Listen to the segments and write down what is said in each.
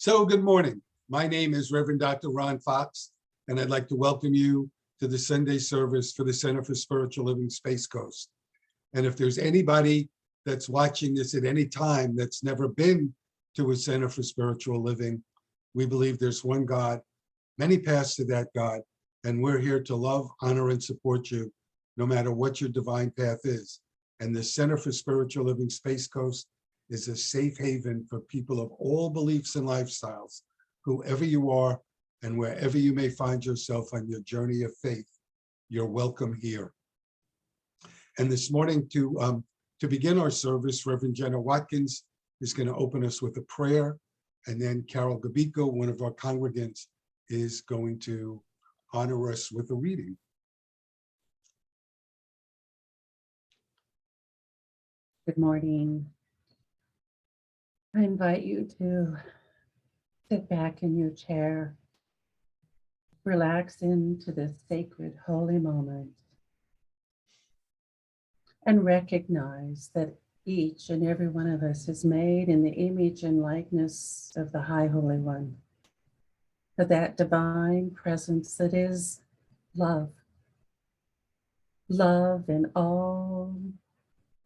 So good morning. My name is Reverend Dr. Ron Fox, and I'd like to welcome you to the Sunday service for the Center for Spiritual Living Space Coast. And if there's anybody that's watching this at any time that's never been to a Center for Spiritual Living, we believe there's one God, many paths to that God, and we're here to love, honor, and support you, no matter what your divine path is. And the Center for Spiritual Living Space Coast is a safe haven for people of all beliefs and lifestyles, whoever you are and wherever you may find yourself on your journey of faith. You're welcome here. And this morning, to begin our service, Reverend Jenna Watkins is going to open us with a prayer, and then Carol Gabico, one of our congregants, is going to honor us with a reading. Good morning. I invite you to sit back in your chair, relax into this sacred, holy moment, and recognize that each and every one of us is made in the image and likeness of the High Holy One, of that divine presence that is love. Love in all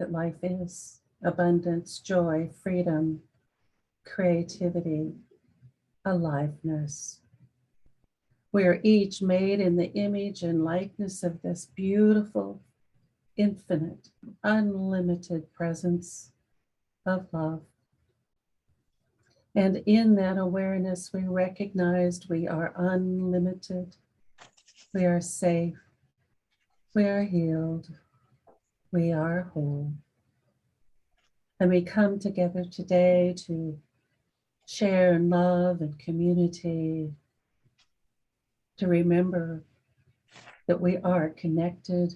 that life is: abundance, joy, freedom, creativity, aliveness. We are each made in the image and likeness of this beautiful, infinite, unlimited presence of love. And in that awareness, we recognized we are unlimited, we are safe, we are healed, we are whole. And we come together today to share in love and community, to remember that we are connected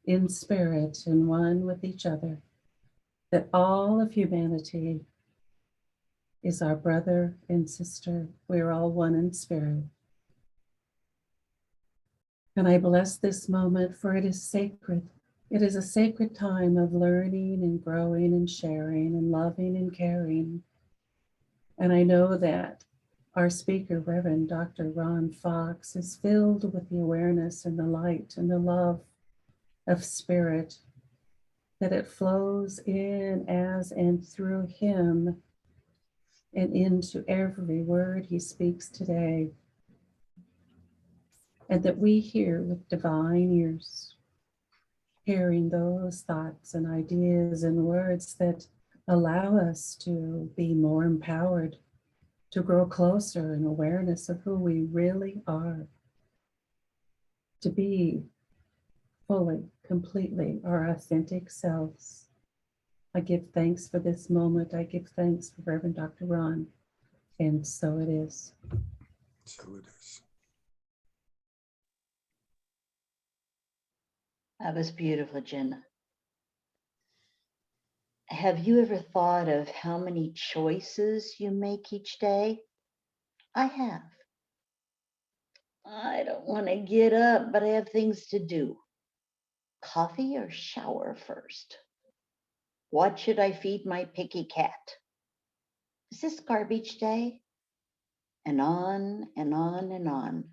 in spirit and one with each other, that all of humanity is our brother and sister. We are all one in spirit. And I bless this moment, for it is sacred. It is a sacred time of learning and growing and sharing and loving and caring. And I know that our speaker, Reverend Dr. Ron Fox, is filled with the awareness and the light and the love of spirit, that it flows in as and through him and into every word he speaks today. And that we hear with divine ears, hearing those thoughts and ideas and words that allow us to be more empowered, to grow closer in awareness of who we really are, to be fully, completely our authentic selves. I give thanks for this moment. I give thanks for Reverend Dr. Ron, and so it is. So it is. That was beautiful, Jenna. Have you ever thought of how many choices you make each day? I have. I don't want to get up, but I have things to do. Coffee or shower first? What should I feed my picky cat? Is this garbage day? And on and on and on.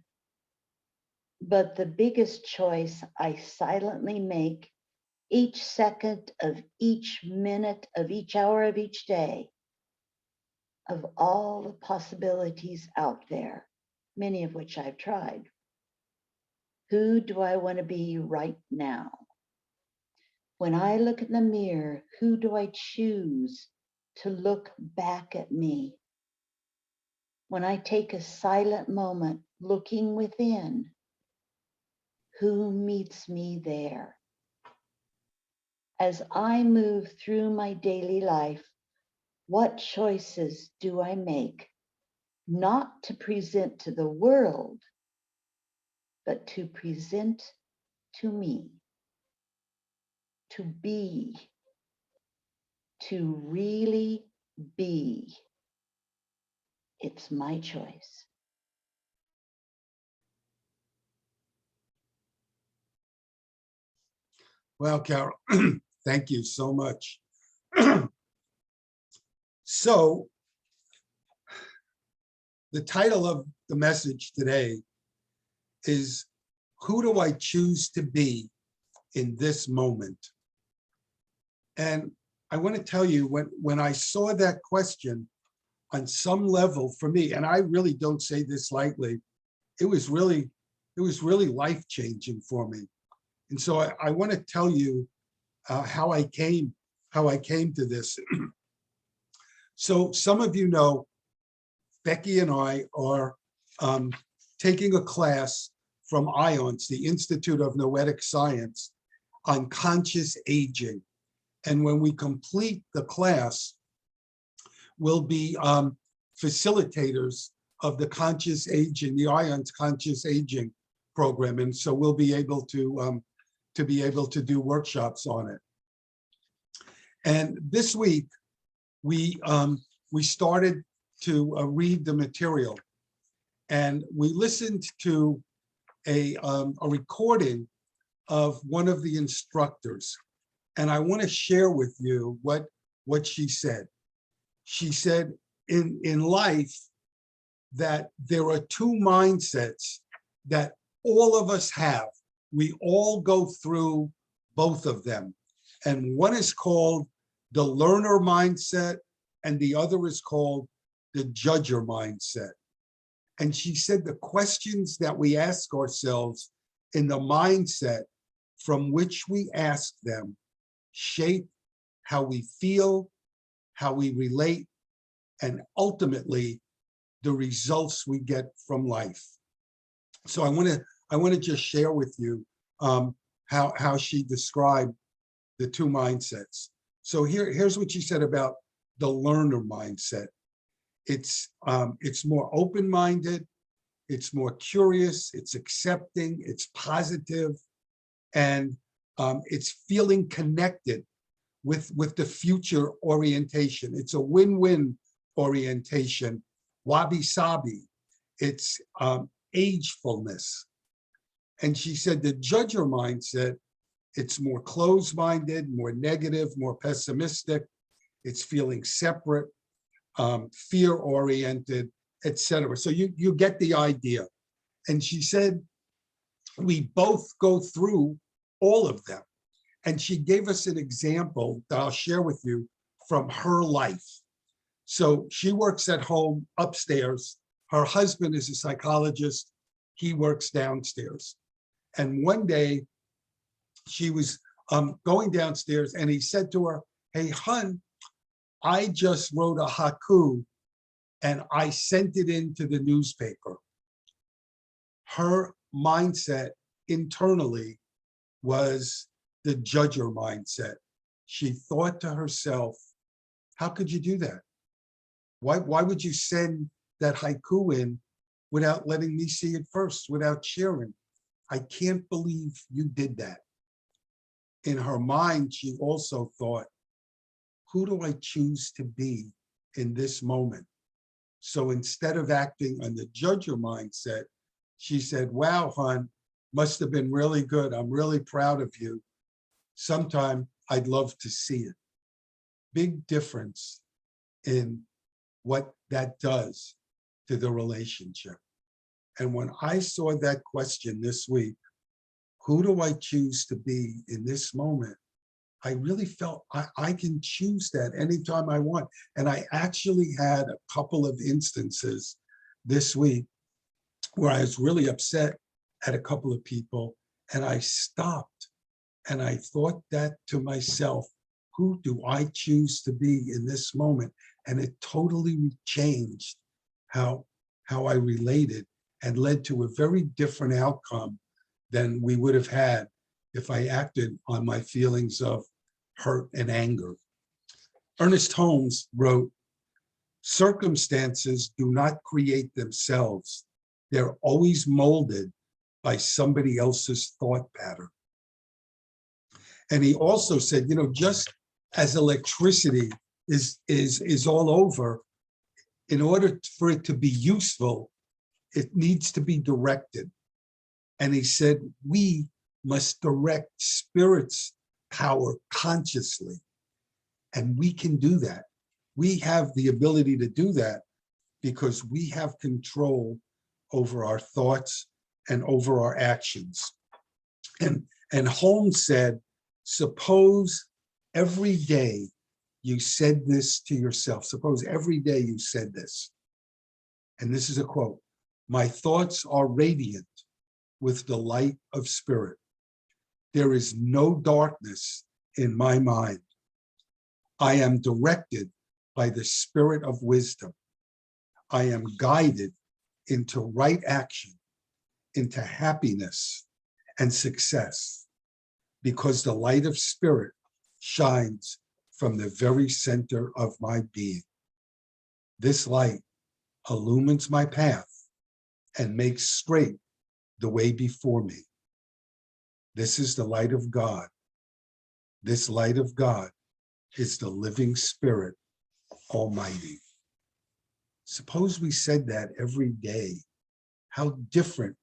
But the biggest choice I silently make each second of each minute of each hour of each day, of all the possibilities out there, many of which I've tried. Who do I want to be right now? When I look in the mirror, who do I choose to look back at me? When I take a silent moment looking within, who meets me there? As I move through my daily life, what choices do I make, not to present to the world, but to present to me, to be, to really be? It's my choice. Well, Carol, thank you so much. So the title of the message today is, who do I choose to be in this moment? And I want to tell you, when I saw that question, on some level for me, and I really don't say this lightly, it was really life-changing for me. And so I want to tell you how I came to this. So some of you know, Becky and I are taking a class from IONS, the Institute of Noetic Science, on conscious aging. And when we complete the class, we'll be facilitators of the conscious aging, the IONS conscious aging program. And so we'll be able to do workshops on it. And this week, we started to read the material, and we listened to a recording of one of the instructors. And I want to share with you what she said. She said in life that there are two mindsets that all of us have. We all go through both of them. And one is called the learner mindset, and the other is called the judger mindset. And she said the questions that we ask ourselves in the mindset from which we ask them shape how we feel, how we relate, and ultimately the results we get from life. So I want to just share with you how she described the two mindsets. So here's what she said about the learner mindset. It's more open-minded, it's more curious, it's accepting, it's positive, and it's feeling connected with the future orientation. It's a win-win orientation, wabi-sabi. It's agefulness. And she said the judger mindset, it's more closed-minded, more negative, more pessimistic. It's feeling separate, fear-oriented, etc. So you get the idea. And she said, we both go through all of them. And she gave us an example that I'll share with you from her life. So she works at home upstairs. Her husband is a psychologist. He works downstairs. And one day she was going downstairs and he said to her, "Hey, hun, I just wrote a haiku and I sent it into the newspaper." Her mindset internally was the judger mindset. She thought to herself, how could you do that? Why would you send that haiku in without letting me see it first, without sharing? I can't believe you did that. In her mind, she also thought, who do I choose to be in this moment? So instead of acting on the judger mindset, she said, wow, hon, must have been really good. I'm really proud of you. Sometime I'd love to see it. Big difference in what that does to the relationship. And when I saw that question this week, who do I choose to be in this moment? I really felt I can choose that anytime I want. And I actually had a couple of instances this week where I was really upset at a couple of people, and I stopped and I thought that to myself, who do I choose to be in this moment? And it totally changed how I related and led to a very different outcome than we would have had if I acted on my feelings of hurt and anger. Ernest Holmes wrote, "Circumstances do not create themselves. They're always molded by somebody else's thought pattern." And he also said, you know, just as electricity is all over, in order for it to be useful, it needs to be directed. And he said, we must direct spirit's power consciously. And we can do that. We have the ability to do that because we have control over our thoughts and over our actions. And Holmes said, suppose every day you said this to yourself. Suppose every day you said this. And this is a quote: "My thoughts are radiant with the light of spirit. There is no darkness in my mind. I am directed by the spirit of wisdom. I am guided into right action, into happiness and success, because the light of spirit shines from the very center of my being. This light illumines my path and makes straight the way before me. This is the light of God. This light of God is the living Spirit Almighty." Suppose we said that every day. How different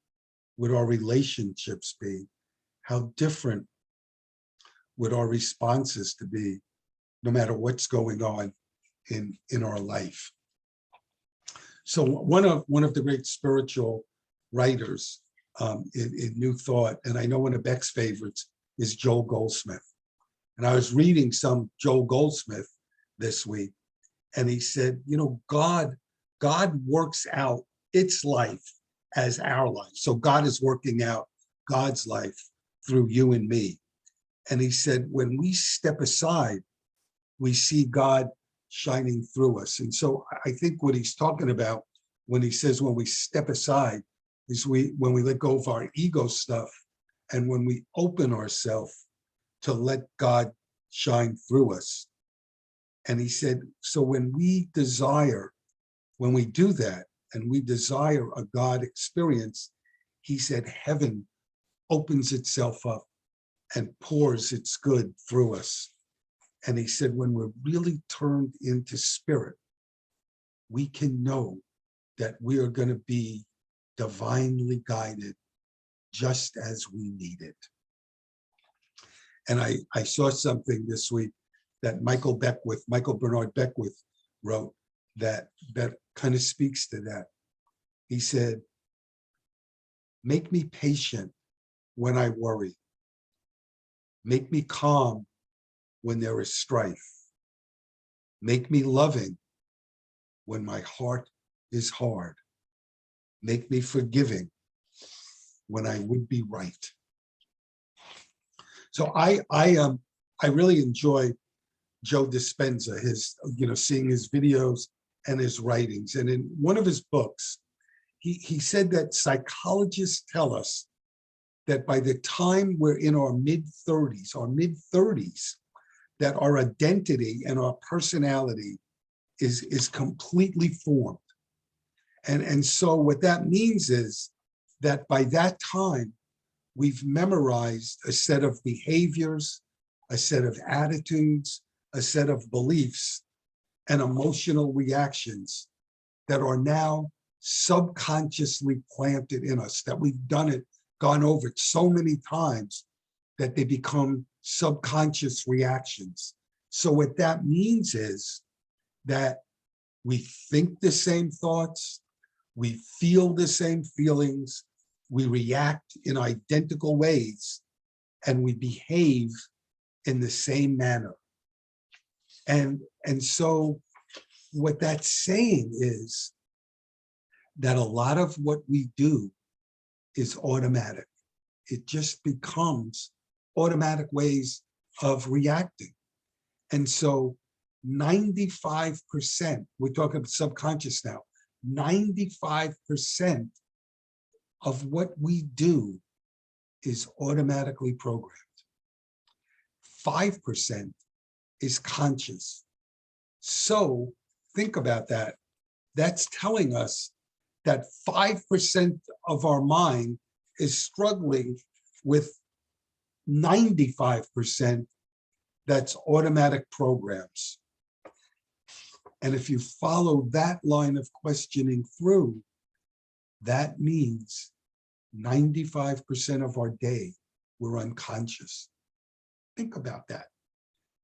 would our relationships be? How different would our responses to be, no matter what's going on in our life? So one of the great spiritual writers in New Thought, and I know one of Beck's favorites, is Joel Goldsmith. And I was reading some Joel Goldsmith this week, and he said, you know, God works out its life as our life. So God is working out God's life through you and me. And he said, when we step aside, we see God shining through us. And so I think what he's talking about when he says when we step aside is when we let go of our ego stuff, and when we open ourselves to let God shine through us. And he said, so when we do that, and we desire a God experience, he said, heaven opens itself up and pours its good through us. And he said, when we're really turned into spirit, we can know that we are going to be divinely guided just as we need it. And I saw something this week that Michael Bernard Beckwith wrote that kind of speaks to that. He said, make me patient when I worry. Make me calm when there is strife. Make me loving when my heart is hard. Make me forgiving when I would be right. So I really enjoy Joe Dispenza, seeing his videos and his writings. And in one of his books, he said that psychologists tell us that by the time we're in our mid-30s, that our identity and our personality is completely formed. And so what that means is that by that time, we've memorized a set of behaviors, a set of attitudes, a set of beliefs and emotional reactions that are now subconsciously planted in us, that we've gone over it so many times that they become subconscious reactions. So what that means is that we think the same thoughts, we feel the same feelings, we react in identical ways, and we behave in the same manner. And so what that's saying is that a lot of what we do is automatic. It just becomes automatic ways of reacting. And so 95%, we're talking about subconscious now, 95% of what we do is automatically programmed. 5% is conscious. So think about that. That's telling us that 5% of our mind is struggling with 95% that's automatic programs. And if you follow that line of questioning through, that means 95% of our day, we're unconscious. Think about that.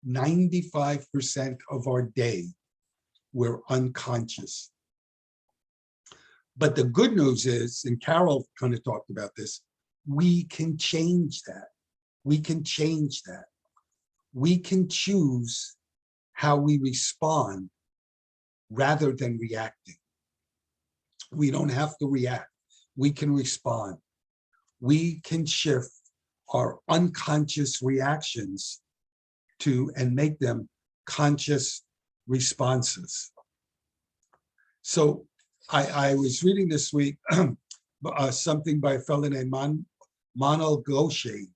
95% of our day, we're unconscious. But the good news is, and Carol kind of talked about this, we can change that. We can change that. We can choose how we respond rather than reacting. We don't have to react. We can respond. We can shift our unconscious reactions to and make them conscious responses. So I was reading this week something by a fellow named Manal Goshe,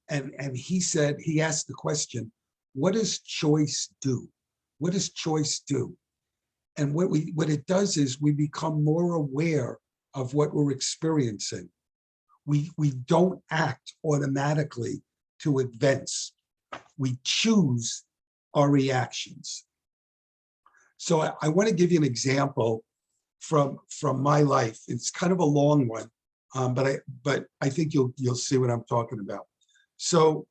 and he said, he asked the question, what does choice do? What does choice do? And what it does is we become more aware of what we're experiencing. We don't act automatically to events. We choose our reactions. So I want to give you an example from my life. It's kind of a long one, but I think you'll see what I'm talking about. So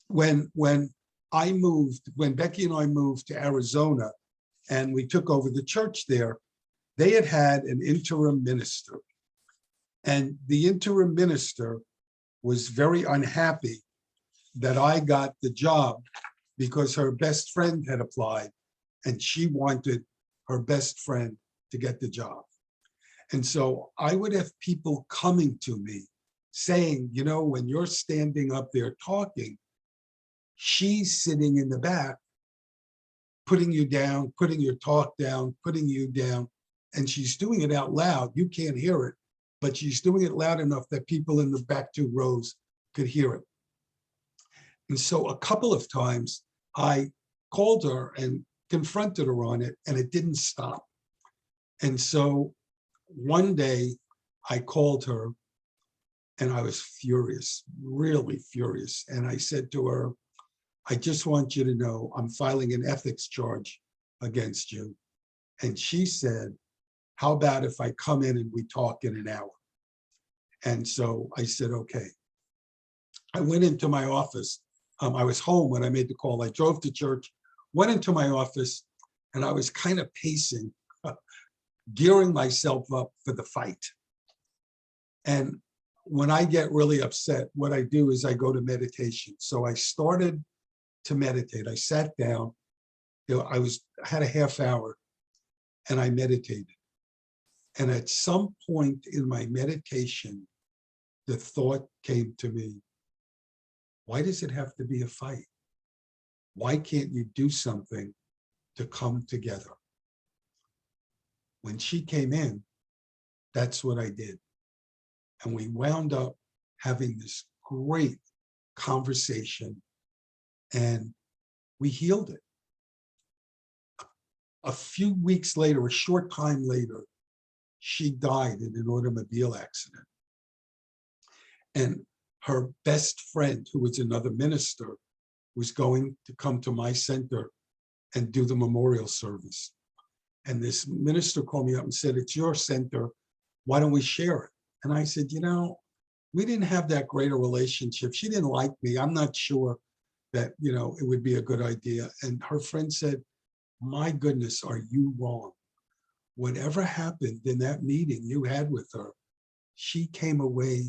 when Becky and I moved to Arizona and we took over the church there, they had an interim minister. And the interim minister was very unhappy that I got the job because her best friend had applied and she wanted her best friend to get the job. And so I would have people coming to me saying, you know, when you're standing up there talking, she's sitting in the back, putting you down, putting your talk down, putting you down, and she's doing it out loud. You can't hear it, but she's doing it loud enough that people in the back 2 rows could hear it. And so a couple of times I called her and confronted her on it, and it didn't stop. And so one day I called her and I was furious, really furious. And I said to her, I just want you to know I'm filing an ethics charge against you. And she said, how about if I come in and we talk in an hour? And so I said, okay. I went into my office. I was home when I made the call. I drove to church, went into my office, and I was kind of pacing, gearing myself up for the fight. And when I get really upset, what I do is I go to meditation. So I started to meditate. I sat down, I had a half hour and I meditated. And at some point in my meditation, the thought came to me, why does it have to be a fight? Why can't you do something to come together? When she came in, that's what I did. And we wound up having this great conversation and we healed it. A few weeks later, a short time later, she died in an automobile accident. And her best friend, who was another minister, was going to come to my center and do the memorial service. And this minister called me up and said, it's your center, why don't we share it? And I said, you know, we didn't have that great a relationship. She didn't like me. I'm not sure that, you know, it would be a good idea. And her friend said, my goodness, are you wrong? Whatever happened in that meeting you had with her, she came away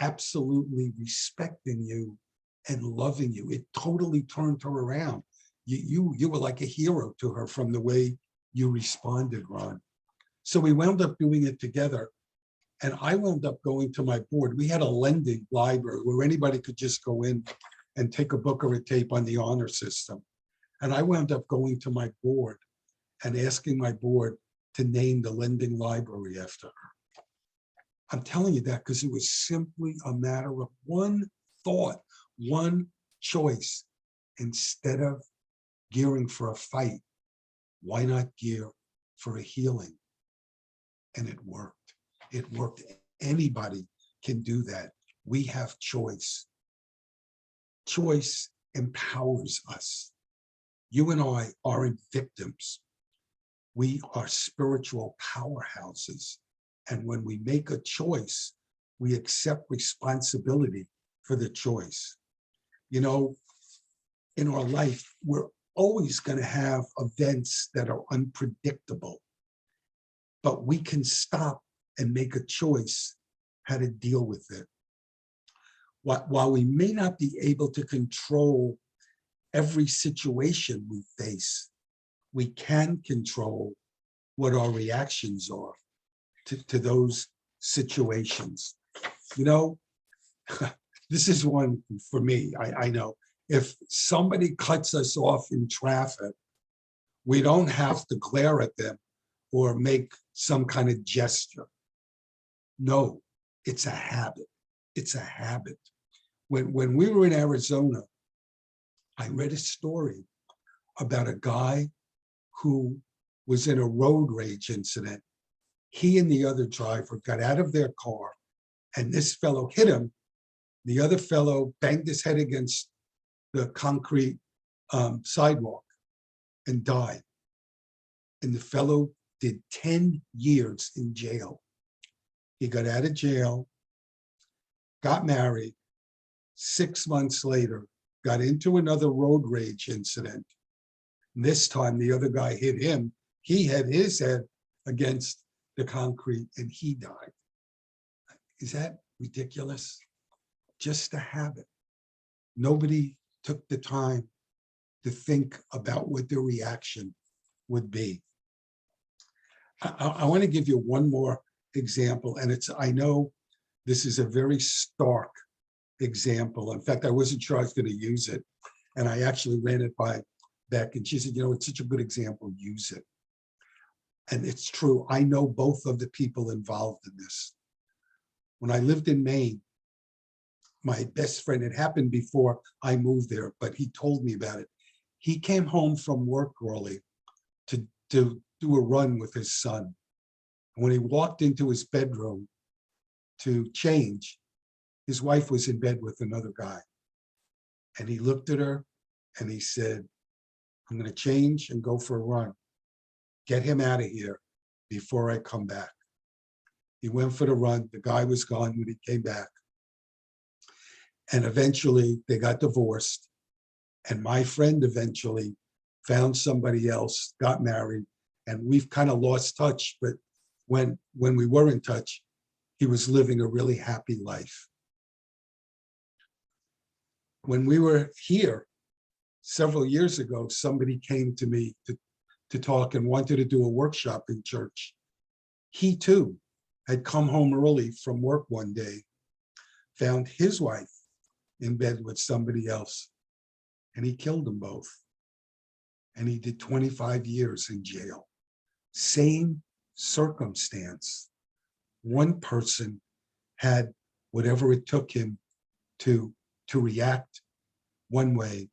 absolutely respecting you and loving you. It totally turned her around. You were like a hero to her from the way you responded, Ron. So we wound up doing it together. And I wound up going to my board. We had a lending library where anybody could just go in and take a book or a tape on the honor system. And I wound up going to my board and asking my board to name the lending library after her. I'm telling you that because it was simply a matter of one thought, one choice. Instead of gearing for a fight, why not gear for a healing? And it worked. It worked. Anybody can do that. We have choice. Choice empowers us. You and I aren't victims. We are spiritual powerhouses. And when we make a choice, we accept responsibility for the choice. You know, in our life, we're always going to have events that are unpredictable. but we can stop and make a choice how to deal with it. While we may not be able to control every situation we face, we can control what our reactions are to those situations. You know, this is one for me. I know if somebody cuts us off in traffic, we don't have to glare at them or make some kind of gesture. No, it's a habit. It's a habit. When we were in Arizona, I read a story about a guy who was in a road rage incident. He and the other driver got out of their car, and this fellow hit him. The other fellow banged his head against the concrete sidewalk and died. And the fellow did 10 years in jail. He got out of jail, got married. 6 months later, got into another road rage incident. This time, the other guy hit him. He had his head against the concrete and he died. Is that ridiculous? Just a habit. Nobody took the time to think about what their reaction would be. I want to give you one more example, and I know this is a very stark example. In fact, I wasn't sure I was going to use it, and I actually ran it by Beck, and she said, it's such a good example, use it. And it's true. I know both of the people involved in this. When I lived in Maine, my best friend, it happened before I moved there, but he told me about it. He came home from work early to do a run with his son. When he walked into his bedroom to change, his wife was in bed with another guy. And he looked at her and he said, I'm going to change and go for a run. Get him out of here before I come back. He went for the run. The guy was gone when he came back. And eventually they got divorced. And my friend eventually found somebody else, got married, and we've kind of lost touch. But when we were in touch, he was living a really happy life. When we were here several years ago, somebody came to me to talk and wanted to do a workshop in church. He too had come home early from work one day, found his wife in bed with somebody else, and he killed them both. And he did 25 years in jail. Same circumstance. One person had whatever it took him to react one way.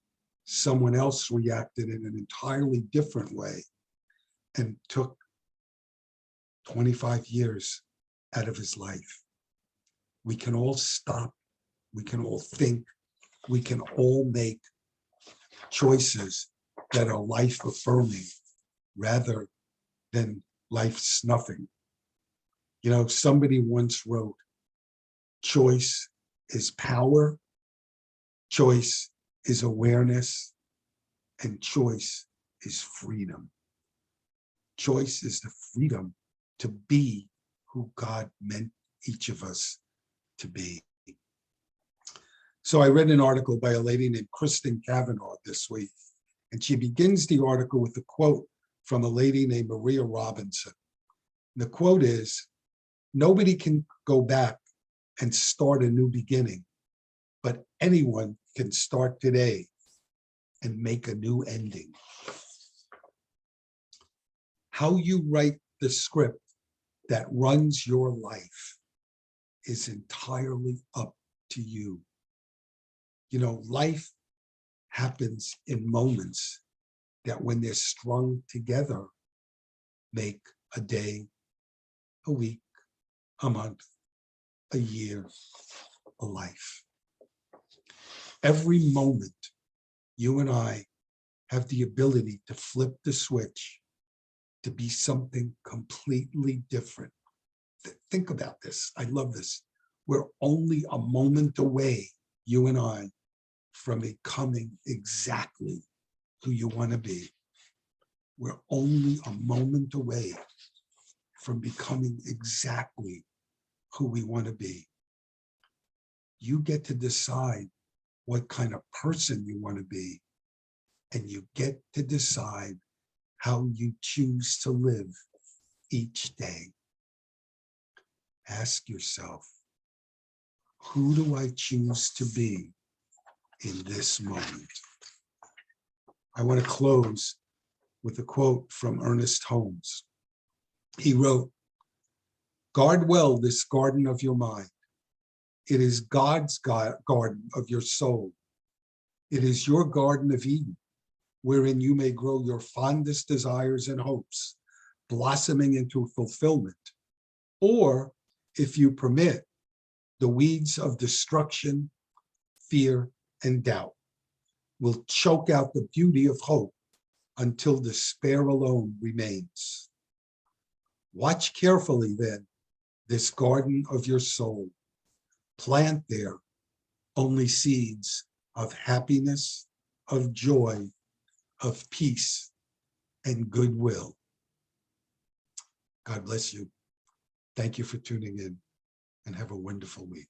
Someone else reacted in an entirely different way and took 25 years out of his life. We can all stop. We can all think. We can all make choices that are life affirming rather than life snuffing. Somebody once wrote, choice is power, choice is awareness, and choice is freedom. Choice is the freedom to be who God meant each of us to be. So I read an article by a lady named Kristen Cavanaugh this week, and she begins the article with a quote from a lady named Maria Robinson. The quote is, nobody can go back and start a new beginning, but anyone can start today and make a new ending. How you write the script that runs your life is entirely up to you. Life happens in moments that, when they're strung together, make a day, a week, a month, a year, a life. Every moment, you and I have the ability to flip the switch to be something completely different. Think about this. I love this. We're only a moment away, you and I, from becoming exactly who you want to be. We're only a moment away from becoming exactly who we want to be. You get to decide what kind of person you want to be, and you get to decide how you choose to live each day. Ask yourself, who do I choose to be in this moment? I want to close with a quote from Ernest Holmes. He wrote, "Guard well this garden of your mind. It is God's garden of your soul. It is your garden of Eden, wherein you may grow your fondest desires and hopes, blossoming into fulfillment. Or, if you permit, the weeds of destruction, fear, and doubt will choke out the beauty of hope until despair alone remains. Watch carefully then this garden of your soul. Plant there only seeds of happiness, of joy, of peace, and goodwill." God bless you. Thank you for tuning in, and have a wonderful week.